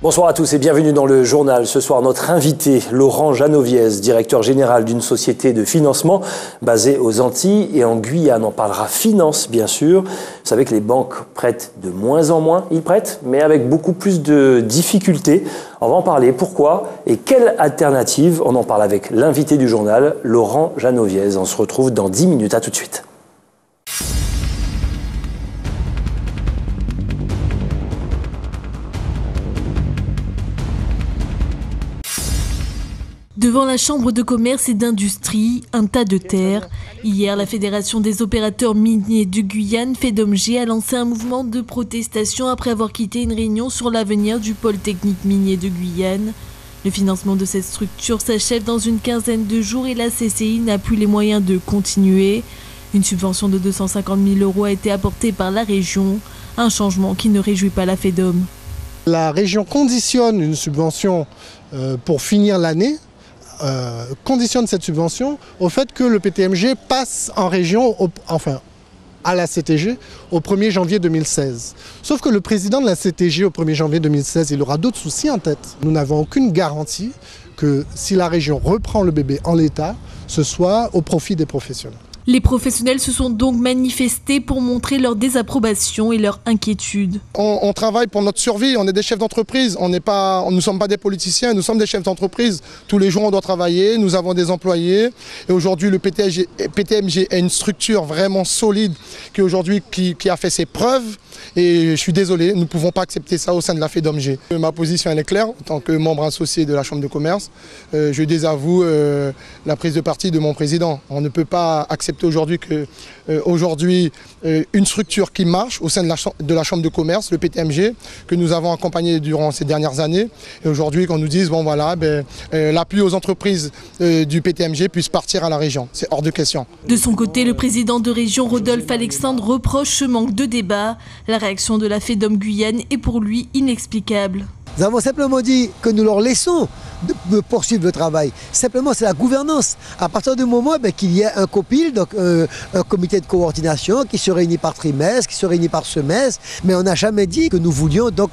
Bonsoir à tous et bienvenue dans le journal. Ce soir, notre invité, Laurent Janoviez, directeur général d'une société de financement basée aux Antilles et en Guyane. On parlera finance, bien sûr. Vous savez que les banques prêtent de moins en moins. Ils prêtent, mais avec beaucoup plus de difficultés. On va en parler. Pourquoi et quelle alternative? On en parle avec l'invité du journal, Laurent Janoviez. On se retrouve dans 10 minutes. À tout de suite. Devant la Chambre de commerce et d'industrie, un tas de terre. Hier, la Fédération des opérateurs miniers de Guyane, FEDOMG, a lancé un mouvement de protestation après avoir quitté une réunion sur l'avenir du pôle technique minier de Guyane. Le financement de cette structure s'achève dans une quinzaine de jours et la CCI n'a plus les moyens de continuer. Une subvention de 250 000 € a été apportée par la région, un changement qui ne réjouit pas la FEDOM. La région conditionne une subvention pour finir l'année. Conditionne cette subvention au fait que le PTMG passe en région, à la CTG, au 1er janvier 2016. Sauf que le président de la CTG au 1er janvier 2016, il aura d'autres soucis en tête. Nous n'avons aucune garantie que si la région reprend le bébé en l'état, ce soit au profit des professionnels. Les professionnels se sont donc manifestés pour montrer leur désapprobation et leur inquiétude. On travaille pour notre survie, on est des chefs d'entreprise, nous ne sommes pas des politiciens, nous sommes des chefs d'entreprise. Tous les jours on doit travailler, nous avons des employés et aujourd'hui le PTMG est une structure vraiment solide qui a fait ses preuves et je suis désolé, nous ne pouvons pas accepter ça au sein de la FEDOMG. Ma position elle est claire en tant que membre associé de la Chambre de commerce. Je désavoue la prise de parti de mon président. On ne peut pas accepter aujourd'hui une structure qui marche au sein de la Chambre de commerce, le PTMG, que nous avons accompagné durant ces dernières années. Et aujourd'hui, qu'on nous dise, bon voilà, l'appui aux entreprises du PTMG puisse partir à la région. C'est hors de question. De son côté, le président de région, Rodolphe Alexandre, reproche ce manque de débat. La réaction de la FEDOM Guyane est pour lui inexplicable. Nous avons simplement dit que nous leur laissons de poursuivre le travail. Simplement, c'est la gouvernance. À partir du moment qu'il y a un COPIL, donc un comité de coordination qui se réunit par trimestre, qui se réunit par semestre, mais on n'a jamais dit que nous voulions donc,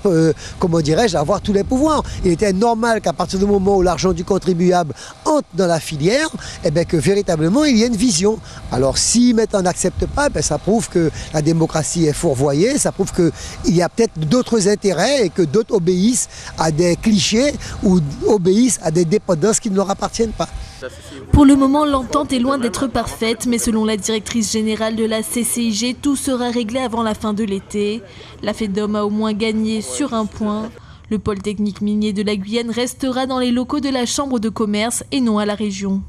avoir tous les pouvoirs. Il était normal qu'à partir du moment où l'argent du contribuable entre dans la filière, que véritablement il y ait une vision. Alors si maintenant on n'accepte pas, ça prouve que la démocratie est fourvoyée, ça prouve qu'il y a peut-être d'autres intérêts et que d'autres obéissent à des clichés ou obéissent à des dépendances qui ne leur appartiennent pas. Pour le moment, l'entente est loin d'être parfaite, mais selon la directrice générale de la CCIG, tout sera réglé avant la fin de l'été. La FEDOM a au moins gagné sur un point. Le pôle technique minier de la Guyane restera dans les locaux de la Chambre de commerce et non à la région.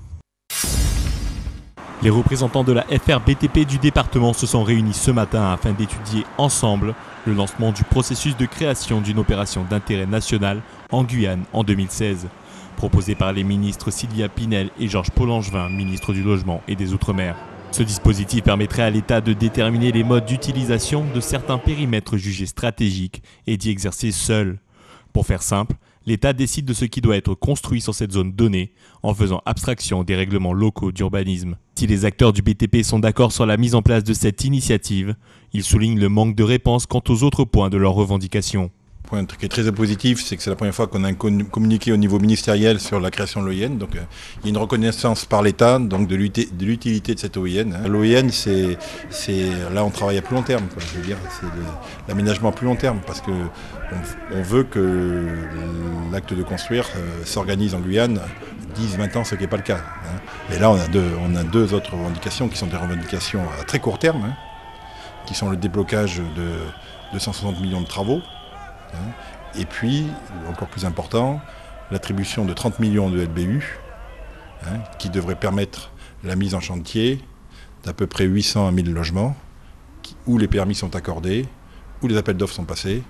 Les représentants de la FRBTP du département se sont réunis ce matin afin d'étudier ensemble le lancement du processus de création d'une opération d'intérêt national en Guyane en 2016, proposé par les ministres Sylvia Pinel et Georges Paul-Langevin, ministre du Logement et des Outre-mer. Ce dispositif permettrait à l'État de déterminer les modes d'utilisation de certains périmètres jugés stratégiques et d'y exercer seul. Pour faire simple, l'État décide de ce qui doit être construit sur cette zone donnée en faisant abstraction des règlements locaux d'urbanisme. Si les acteurs du BTP sont d'accord sur la mise en place de cette initiative, ils soulignent le manque de réponse quant aux autres points de leurs revendications. Un truc qui est très positif, c'est que c'est la première fois qu'on a communiqué au niveau ministériel sur la création de l'OIN. Donc il y a une reconnaissance par l'État donc de l'utilité de cette OIN. L'OIN, là on travaille à plus long terme. Je veux dire, c'est l'aménagement à plus long terme parce que on veut que l'acte de construire s'organise en Guyane 10-20 ans, ce qui n'est pas le cas. Et là on a deux autres revendications qui sont des revendications à très court terme, qui sont le déblocage de 260 millions de travaux. Et puis, encore plus important, l'attribution de 30 millions de LBU qui devrait permettre la mise en chantier d'à peu près 800 à 1000 logements où les permis sont accordés, où les appels d'offres sont passés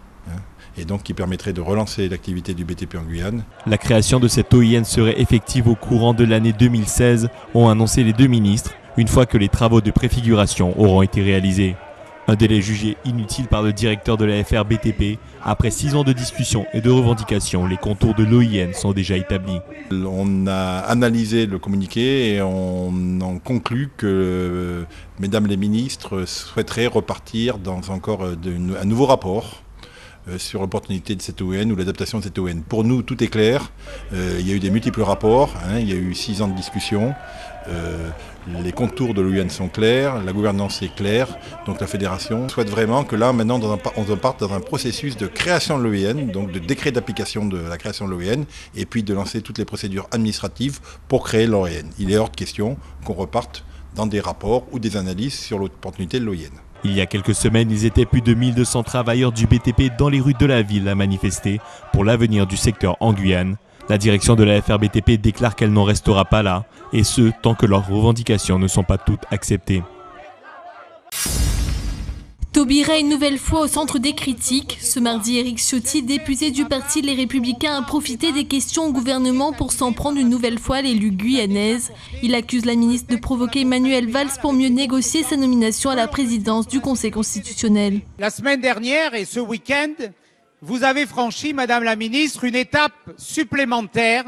et donc qui permettrait de relancer l'activité du BTP en Guyane. La création de cette OIN serait effective au courant de l'année 2016, ont annoncé les deux ministres, une fois que les travaux de préfiguration auront été réalisés. Un délai jugé inutile par le directeur de la FRBTP. Après 6 ans de discussion et de revendications, les contours de l'OIN sont déjà établis. On a analysé le communiqué et on en conclut que mesdames les ministres souhaiteraient repartir dans encore un nouveau rapport sur l'opportunité de cette OEN ou l'adaptation de cette OEN. Pour nous, tout est clair. Il y a eu des multiples rapports, il y a eu 6 ans de discussion. Les contours de l'OEN sont clairs, la gouvernance est claire, donc la fédération souhaite vraiment que là, maintenant, on parte dans un processus de création de l'OEN, donc de décret d'application de la création de l'OEN, et puis de lancer toutes les procédures administratives pour créer l'OEN. Il est hors de question qu'on reparte dans des rapports ou des analyses sur l'opportunité de l'OEN. Il y a quelques semaines, ils étaient plus de 1200 travailleurs du BTP dans les rues de la ville à manifester pour l'avenir du secteur en Guyane. La direction de la FRBTP déclare qu'elle n'en restera pas là, et ce, tant que leurs revendications ne sont pas toutes acceptées. Taubira une nouvelle fois au centre des critiques. Ce mardi, Éric Ciotti, député du parti Les Républicains, a profité des questions au gouvernement pour s'en prendre une nouvelle fois à l'élu guyanaise. Il accuse la ministre de provoquer Manuel Valls pour mieux négocier sa nomination à la présidence du Conseil constitutionnel. La semaine dernière et ce week-end, vous avez franchi, Madame la ministre, une étape supplémentaire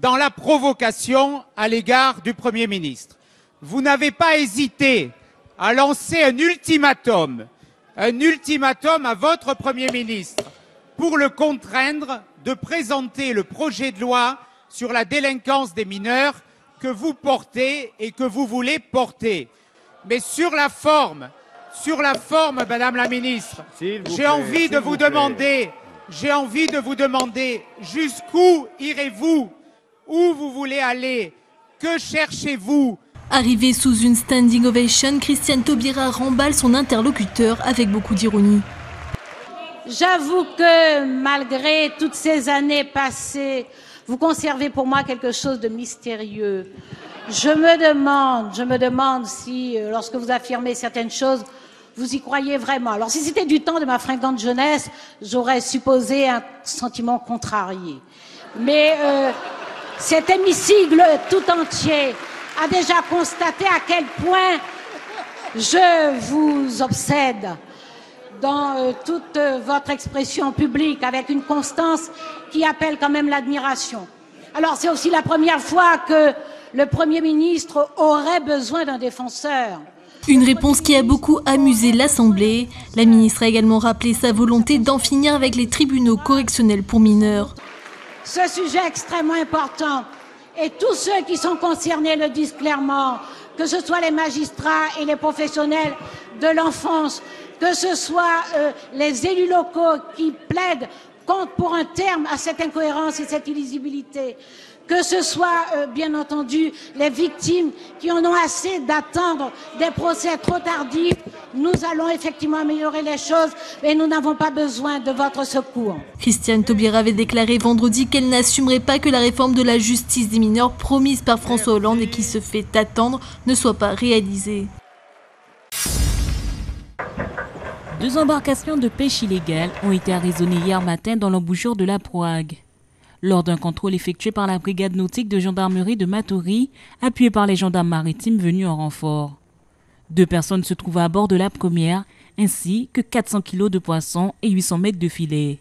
dans la provocation à l'égard du Premier ministre. Vous n'avez pas hésité à lancer un ultimatum à votre Premier ministre pour le contraindre de présenter le projet de loi sur la délinquance des mineurs que vous portez et que vous voulez porter. Mais sur la forme, Madame la ministre, j'ai envie de vous demander jusqu'où irez-vous? Où vous voulez aller? Que cherchez-vous? Arrivé sous une standing ovation, Christiane Taubira remballe son interlocuteur avec beaucoup d'ironie. J'avoue que malgré toutes ces années passées, vous conservez pour moi quelque chose de mystérieux. Je me demande si, lorsque vous affirmez certaines choses, vous y croyez vraiment. Alors si c'était du temps de ma fringante jeunesse, j'aurais supposé un sentiment contrarié. Mais cet hémicycle tout entier a déjà constaté à quel point je vous obsède dans toute votre expression publique avec une constance qui appelle quand même l'admiration. Alors c'est aussi la première fois que le Premier ministre aurait besoin d'un défenseur. Une réponse qui a beaucoup amusé l'Assemblée. La ministre a également rappelé sa volonté d'en finir avec les tribunaux correctionnels pour mineurs. Ce sujet extrêmement important, et tous ceux qui sont concernés le disent clairement, que ce soit les magistrats et les professionnels de l'enfance, que ce soit les élus locaux qui plaident pour un terme à cette incohérence et cette illisibilité, que ce soit bien entendu les victimes qui en ont assez d'attendre des procès trop tardifs. Nous allons effectivement améliorer les choses, mais nous n'avons pas besoin de votre secours. Christiane Taubira avait déclaré vendredi qu'elle n'assumerait pas que la réforme de la justice des mineurs promise par François Hollande et qui se fait attendre ne soit pas réalisée. 2 embarcations de pêche illégale ont été arraisonnées hier matin dans l'embouchure de la Prouague. Lors d'un contrôle effectué par la brigade nautique de gendarmerie de Matoury, appuyée par les gendarmes maritimes venus en renfort. 2 personnes se trouvaient à bord de la première, ainsi que 400 kg de poissons et 800 mètres de filet.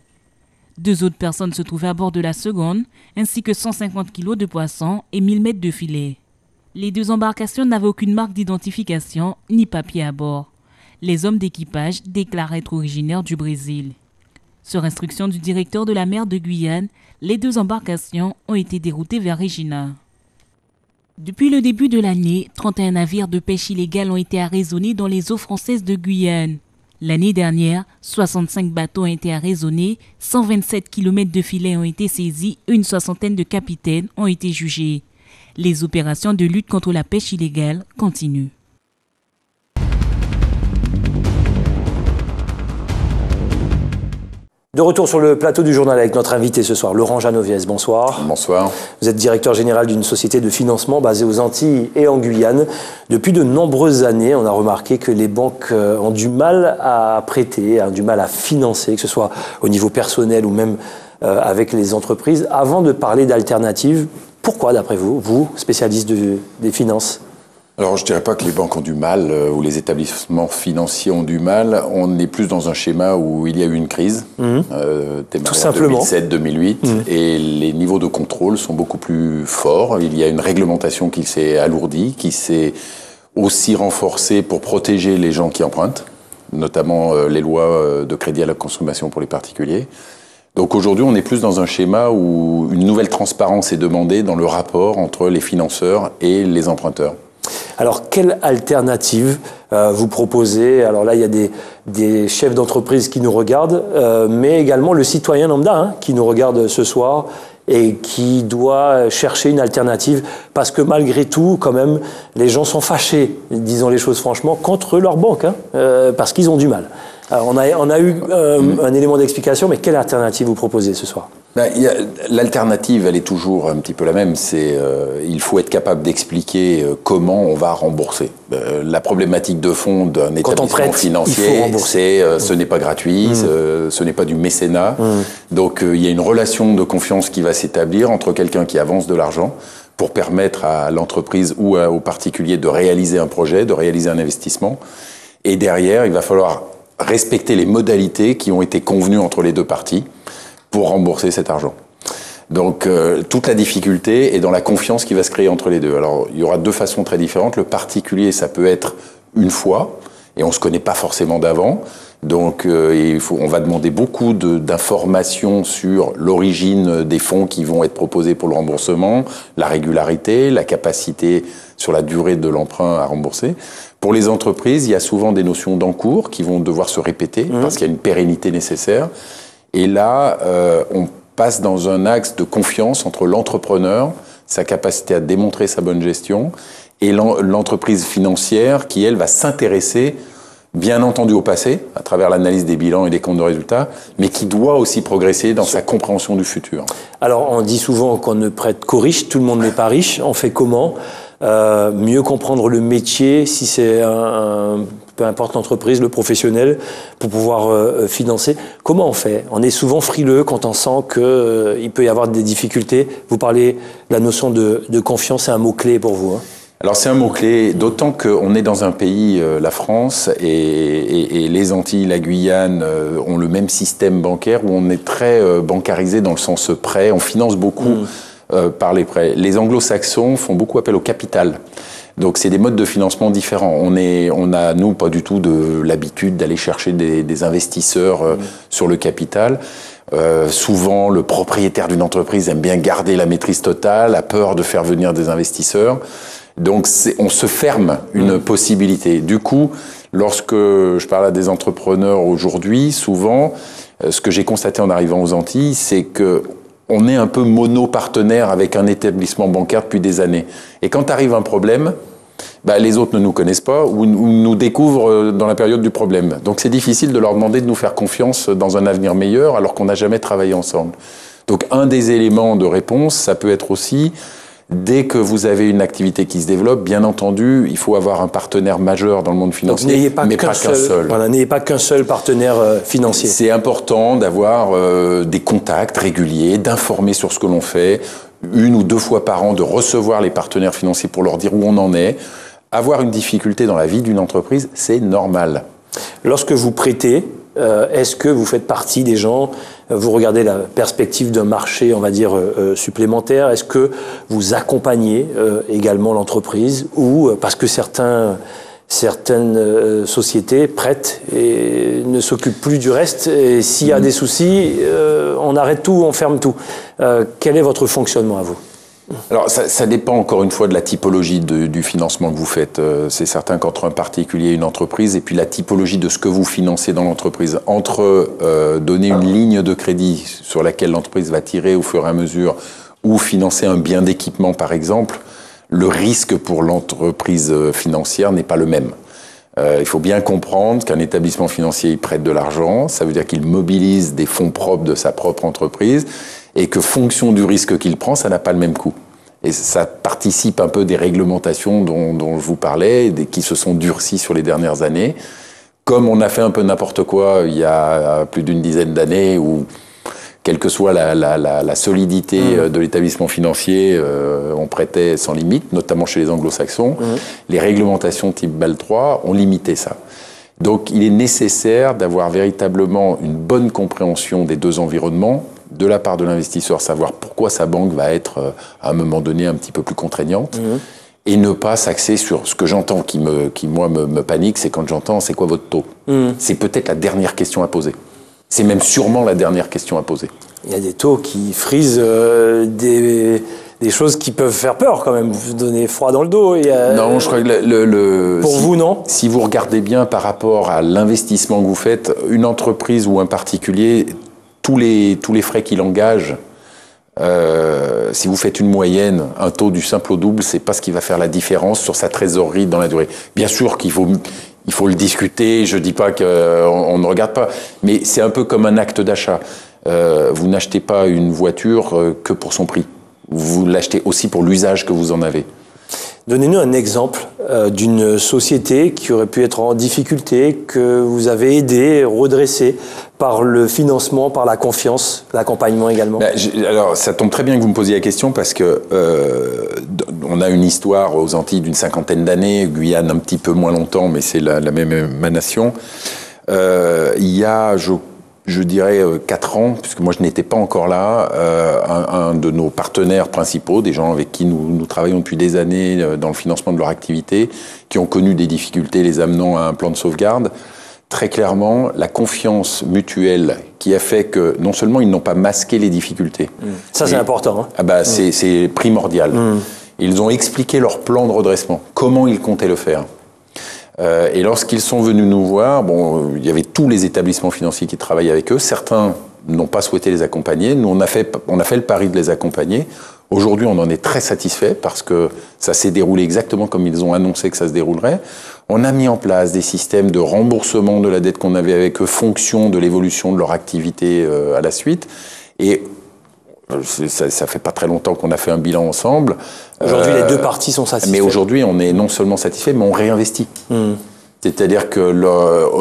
2 autres personnes se trouvaient à bord de la seconde, ainsi que 150 kg de poissons et 1000 mètres de filet. Les 2 embarcations n'avaient aucune marque d'identification ni papier à bord. Les hommes d'équipage déclarent être originaires du Brésil. Sur instruction du directeur de la mer de Guyane, les 2 embarcations ont été déroutées vers Regina. Depuis le début de l'année, 31 navires de pêche illégale ont été arraisonnés dans les eaux françaises de Guyane. L'année dernière, 65 bateaux ont été arraisonnés, 127 km de filets ont été saisis et une soixantaine de capitaines ont été jugés. Les opérations de lutte contre la pêche illégale continuent. De retour sur le plateau du journal avec notre invité ce soir, Laurent Janoviez. Bonsoir. Bonsoir. Vous êtes directeur général d'une société de financement basée aux Antilles et en Guyane. Depuis de nombreuses années, on a remarqué que les banques ont du mal à prêter, ont du mal à financer, que ce soit au niveau personnel ou même avec les entreprises. Avant de parler d'alternatives, pourquoi, d'après vous, vous, spécialiste des finances ? Alors, je ne dirais pas que les banques ont du mal ou les établissements financiers ont du mal. On est plus dans un schéma où il y a eu une crise, démarrée en 2007-2008, et les niveaux de contrôle sont beaucoup plus forts. Il y a une réglementation qui s'est alourdie, qui s'est aussi renforcée pour protéger les gens qui empruntent. notamment les lois de crédit à la consommation pour les particuliers. Donc aujourd'hui, on est plus dans un schéma où une nouvelle transparence est demandée dans le rapport entre les financeurs et les emprunteurs. Alors, quelle alternative vous proposez? Alors là, il y a des chefs d'entreprise qui nous regardent, mais également le citoyen lambda qui nous regarde ce soir et qui doit chercher une alternative parce que malgré tout, quand même, les gens sont fâchés, disons les choses franchement, contre leur banque, parce qu'ils ont du mal. Alors, on a eu un élément d'explication, mais quelle alternative vous proposez ce soir? L'alternative, elle est toujours un petit peu la même. Il faut être capable d'expliquer comment on va rembourser. La problématique de fond d'un établissement financier, c'est ce n'est pas gratuit, ce n'est pas du mécénat. Donc il y a une relation de confiance qui va s'établir entre quelqu'un qui avance de l'argent pour permettre à l'entreprise ou au particulier de réaliser un projet, de réaliser un investissement. Et derrière, il va falloir respecter les modalités qui ont été convenues entre les deux parties pour rembourser cet argent. Donc toute la difficulté est dans la confiance qui va se créer entre les deux. Alors il y aura deux façons très différentes. Le particulier, ça peut être une fois, et on ne se connaît pas forcément d'avant. Donc on va demander beaucoup d'informations sur l'origine des fonds qui vont être proposés pour le remboursement, la régularité, la capacité sur la durée de l'emprunt à rembourser. Pour les entreprises, il y a souvent des notions d'encours qui vont devoir se répéter parce qu'il y a une pérennité nécessaire. Et là, on passe dans un axe de confiance entre l'entrepreneur, sa capacité à démontrer sa bonne gestion, et l'entreprise financière qui, elle, va s'intéresser, bien entendu au passé, à travers l'analyse des bilans et des comptes de résultats, mais qui doit aussi progresser dans sa compréhension du futur. Alors, on dit souvent qu'on ne prête qu'aux riches, tout le monde n'est pas riche. On fait comment ? Mieux comprendre le métier, si c'est peu importe l'entreprise, le professionnel, pour pouvoir financer. Comment on fait? On est souvent frileux quand on sent qu'il peut y avoir des difficultés. Vous parlez de la notion de confiance, c'est un mot-clé pour vous. Alors c'est un mot-clé, d'autant qu'on est dans un pays, la France, et les Antilles, la Guyane ont le même système bancaire où on est très bancarisé dans le sens prêt, on finance beaucoup par les prêts. Les anglo-saxons font beaucoup appel au capital. Donc c'est des modes de financement différents. On a nous pas du tout de l'habitude d'aller chercher des investisseurs sur le capital. Souvent le propriétaire d'une entreprise aime bien garder la maîtrise totale, a peur de faire venir des investisseurs. Donc on se ferme une possibilité. Du coup, lorsque je parle à des entrepreneurs aujourd'hui, souvent, ce que j'ai constaté en arrivant aux Antilles, c'est que on est un peu mono-partenaire avec un établissement bancaire depuis des années. Et quand arrive un problème, les autres ne nous connaissent pas ou nous découvrent dans la période du problème. Donc c'est difficile de leur demander de nous faire confiance dans un avenir meilleur alors qu'on n'a jamais travaillé ensemble. Donc un des éléments de réponse, ça peut être aussi, dès que vous avez une activité qui se développe, bien entendu, il faut avoir un partenaire majeur dans le monde financier, mais pas qu'un seul. Voilà, n'ayez pas qu'un seul partenaire financier. C'est important d'avoir des contacts réguliers, d'informer sur ce que l'on fait, 1 ou 2 fois par an, de recevoir les partenaires financiers pour leur dire où on en est. Avoir une difficulté dans la vie d'une entreprise, c'est normal. Lorsque vous prêtez, est-ce que vous faites partie des gens, vous regardez la perspective d'un marché, on va dire, supplémentaire, est-ce que vous accompagnez également l'entreprise ou parce que certaines sociétés prêtent et ne s'occupent plus du reste et s'il y a des soucis, on arrête tout, on ferme tout. Quel est votre fonctionnement à vous ? Alors ça dépend encore une fois de la typologie du financement que vous faites. C'est certain qu'entre un particulier et une entreprise, et puis la typologie de ce que vous financez dans l'entreprise, entre donner une ligne de crédit sur laquelle l'entreprise va tirer au fur et à mesure, ou financer un bien d'équipement par exemple, le risque pour l'entreprise financière n'est pas le même. Il faut bien comprendre qu'un établissement financier il prête de l'argent, ça veut dire qu'il mobilise des fonds propres de sa propre entreprise, et que fonction du risque qu'il prend, ça n'a pas le même coût. Et ça participe un peu des réglementations dont je vous parlais, qui se sont durcies sur les dernières années. Comme on a fait un peu n'importe quoi il y a plus d'une dizaine d'années, où quelle que soit la solidité de l'établissement financier, on prêtait sans limite, notamment chez les anglo-saxons. Les réglementations type BAL 3 ont limité ça. Donc il est nécessaire d'avoir véritablement une bonne compréhension des deux environnements, de la part de l'investisseur, savoir pourquoi sa banque va être à un moment donné un petit peu plus contraignante, et ne pas s'axer sur ce que j'entends qui moi me panique, c'est quand j'entends c'est quoi votre taux. C'est peut-être la dernière question à poser. C'est même sûrement la dernière question à poser. Il y a des taux qui frisent des choses qui peuvent faire peur quand même, vous donner froid dans le dos. Non, je crois que pour vous, non. Si vous regardez bien par rapport à l'investissement que vous faites, une entreprise ou un particulier, tous les frais qu'il engage, si vous faites une moyenne, un taux du simple au double, c'est pas ce qui va faire la différence sur sa trésorerie dans la durée. Bien sûr qu'il faut le discuter, je dis pas qu'on ne regarde pas, mais c'est un peu comme un acte d'achat. Vous n'achetez pas une voiture que pour son prix. Vous l'achetez aussi pour l'usage que vous en avez. Donnez-nous un exemple d'une société qui aurait pu être en difficulté, que vous avez aidé, redressé par le financement, par la confiance, l'accompagnement également. Alors, ça tombe très bien que vous me posiez la question parce que on a une histoire aux Antilles d'une 50aine d'années, Guyane un petit peu moins longtemps, mais c'est la même émanation. Il y a, je dirais 4 ans, puisque moi je n'étais pas encore là, un de nos partenaires principaux, des gens avec qui nous travaillons depuis des années dans le financement de leur activité, qui ont connu des difficultés les amenant à un plan de sauvegarde, très clairement, la confiance mutuelle qui a fait que non seulement ils n'ont pas masqué les difficultés. Ça c'est important. C'est primordial. Ils ont expliqué leur plan de redressement, comment ils comptaient le faire. Et lorsqu'ils sont venus nous voir, il y avait tous les établissements financiers qui travaillaient avec eux. Certains n'ont pas souhaité les accompagner. Nous, on a fait le pari de les accompagner. Aujourd'hui, on en est très satisfait parce que ça s'est déroulé exactement comme ils ont annoncé que ça se déroulerait. On a mis en place des systèmes de remboursement de la dette qu'on avait avec eux, fonction de l'évolution de leur activité à la suite. Et ça fait pas très longtemps qu'on a fait un bilan ensemble. Aujourd'hui, les deux parties sont satisfaites. Mais aujourd'hui, on est non seulement satisfait, mais on réinvestit. C'est-à-dire que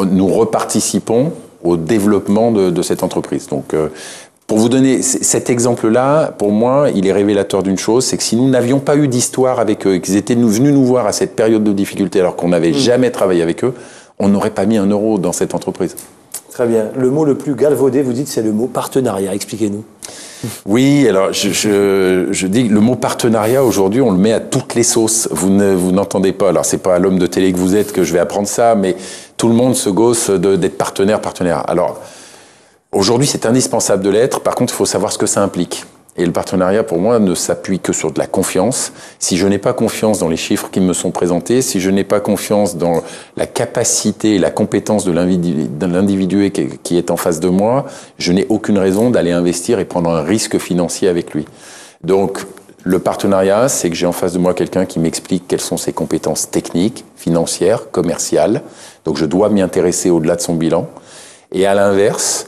nous reparticipons au développement de cette entreprise. Donc, pour vous donner cet exemple-là, pour moi, il est révélateur d'une chose, c'est que si nous n'avions pas eu d'histoire avec eux et qu'ils étaient venus nous voir à cette période de difficulté alors qu'on n'avait jamais travaillé avec eux, on n'aurait pas mis 1 euro dans cette entreprise. Très bien. Le mot le plus galvaudé, vous dites, c'est le mot partenariat. Expliquez-nous. Oui, alors je dis que le mot partenariat, aujourd'hui, on le met à toutes les sauces. Vous n'entendez pas, alors c'est pas à l'homme de télé que vous êtes que je vais apprendre ça, mais tout le monde se gausse d'être partenaire. Alors, aujourd'hui, c'est indispensable de l'être. Par contre, il faut savoir ce que ça implique. Et le partenariat, pour moi, ne s'appuie que sur de la confiance. Si je n'ai pas confiance dans les chiffres qui me sont présentés, si je n'ai pas confiance dans la capacité et la compétence de l'individu qui est en face de moi, je n'ai aucune raison d'aller investir et prendre un risque financier avec lui. Donc, le partenariat, c'est que j'ai en face de moi quelqu'un qui m'explique quelles sont ses compétences techniques, financières, commerciales. Donc, je dois m'y intéresser au-delà de son bilan. Et à l'inverse,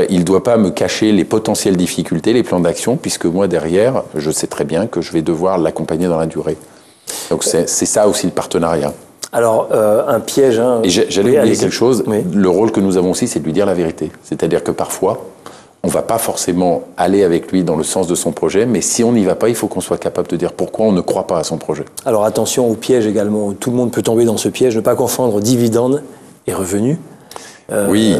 il ne doit pas me cacher les potentielles difficultés, les plans d'action, puisque moi, derrière, je sais très bien que je vais devoir l'accompagner dans la durée. Donc, c'est ça aussi le partenariat. Alors, un piège... Et j'allais oublier quelque chose. Oui. Le rôle que nous avons aussi, c'est de lui dire la vérité. C'est-à-dire que parfois, on ne va pas forcément aller avec lui dans le sens de son projet, mais si on n'y va pas, il faut qu'on soit capable de dire pourquoi on ne croit pas à son projet. Alors, attention au piège également. Tout le monde peut tomber dans ce piège. Ne pas confondre dividendes et revenus. Oui.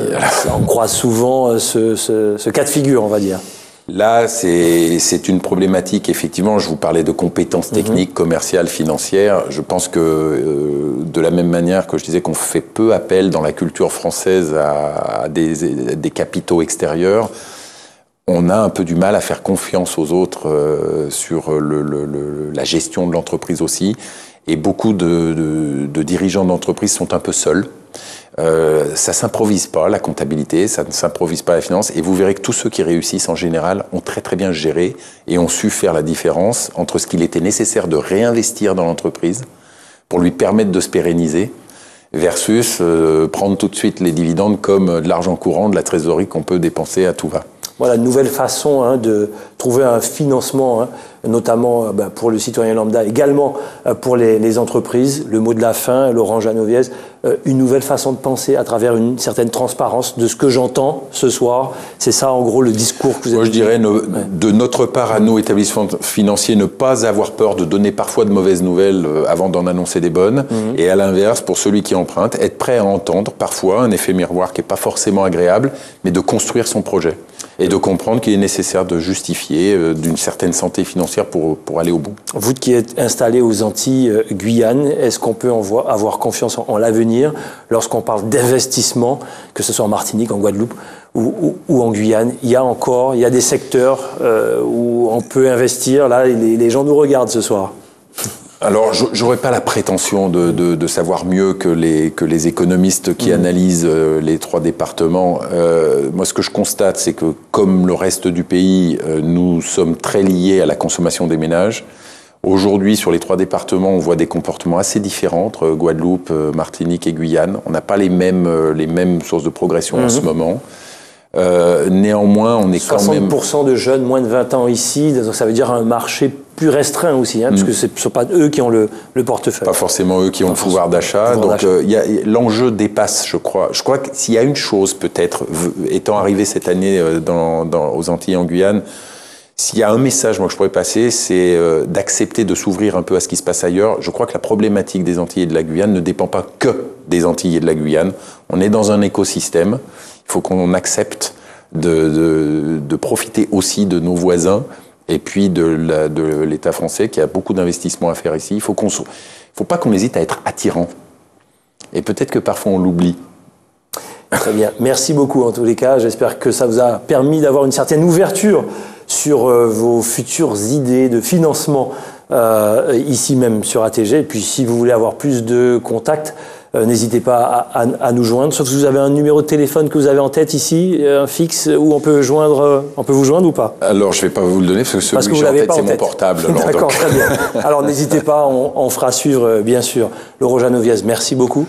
On croit souvent ce cas de figure, on va dire. Là, c'est une problématique, effectivement, je vous parlais de compétences techniques, commerciales, financières. Je pense que de la même manière que je disais qu'on fait peu appel dans la culture française à des capitaux extérieurs, on a un peu du mal à faire confiance aux autres sur la gestion de l'entreprise aussi. Et beaucoup de dirigeants d'entreprise sont un peu seuls. Ça s'improvise pas, la comptabilité, ça ne s'improvise pas la finance, et vous verrez que tous ceux qui réussissent en général ont très très bien géré et ont su faire la différence entre ce qu'il était nécessaire de réinvestir dans l'entreprise pour lui permettre de se pérenniser versus prendre tout de suite les dividendes comme de l'argent courant, de la trésorerie qu'on peut dépenser à tout va. Voilà, une nouvelle façon de trouver un financement, notamment pour le citoyen lambda, également pour les entreprises. Le mot de la fin, Laurent Janoviez, une nouvelle façon de penser à travers une certaine transparence de ce que j'entends ce soir. C'est ça, en gros, le discours que vous avez. Moi, je dirais, de notre part, à nos établissements financiers, ne pas avoir peur de donner parfois de mauvaises nouvelles avant d'en annoncer des bonnes. Et à l'inverse, pour celui qui emprunte, être prêt à entendre parfois un effet miroir qui n'est pas forcément agréable, mais de construire son projet. Et de comprendre qu'il est nécessaire de justifier dossier, d'une certaine santé financière pour aller au bout. Vous qui êtes installé aux Antilles, Guyane, est-ce qu'on peut avoir confiance en l'avenir lorsqu'on parle d'investissement, que ce soit en Martinique, en Guadeloupe ou en Guyane? Il y a des secteurs où on peut investir. Là, les gens nous regardent ce soir. Alors, j'aurais pas la prétention de savoir mieux que les économistes qui analysent les 3 départements. Moi, ce que je constate, c'est que, comme le reste du pays, nous sommes très liés à la consommation des ménages. Aujourd'hui, sur les 3 départements, on voit des comportements assez différents entre Guadeloupe, Martinique et Guyane. On n'a pas les mêmes sources de progression en ce moment. Néanmoins, on est quand même... 60% de jeunes moins de 20 ans ici, donc ça veut dire un marché plus restreint aussi, parce que ce ne sont pas eux qui ont le portefeuille. Pas forcément eux qui ont le pouvoir d'achat. Donc l'enjeu dépasse, je crois. Je crois que s'il y a une chose, peut-être, étant arrivé cette année aux Antilles en Guyane, s'il y a un message moi, que je pourrais passer, c'est d'accepter de s'ouvrir un peu à ce qui se passe ailleurs. Je crois que la problématique des Antilles et de la Guyane ne dépend pas que des Antilles et de la Guyane. On est dans un écosystème. Il faut qu'on accepte de profiter aussi de nos voisins et puis de l'État français qui a beaucoup d'investissements à faire ici. Il faut pas qu'on hésite à être attirant. Et peut-être que parfois on l'oublie. Très bien. Merci beaucoup en tous les cas. J'espère que ça vous a permis d'avoir une certaine ouverture sur vos futures idées de financement ici même sur ATG. Et puis si vous voulez avoir plus de contacts, n'hésitez pas à nous joindre. Sauf que vous avez un numéro de téléphone que vous avez en tête ici, un fixe, où on peut vous joindre ou pas? Alors, je ne vais pas vous le donner parce que celui que j'ai en tête, c'est mon portable. D'accord, très bien. Alors, n'hésitez pas, on fera suivre, bien sûr. Laurent Janoviez, merci beaucoup.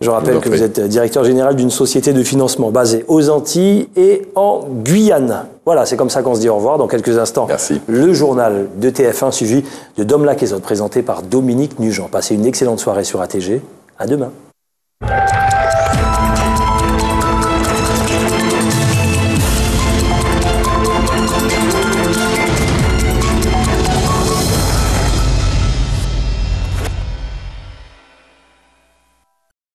Je rappelle que vous êtes directeur général d'une société de financement basée aux Antilles et en Guyane. Voilà, c'est comme ça qu'on se dit au revoir. Dans quelques instants, merci. Le journal de TF1 suivi de Dom Laquezot, présenté par Dominique Nugent. Passez une excellente soirée sur ATG. À demain.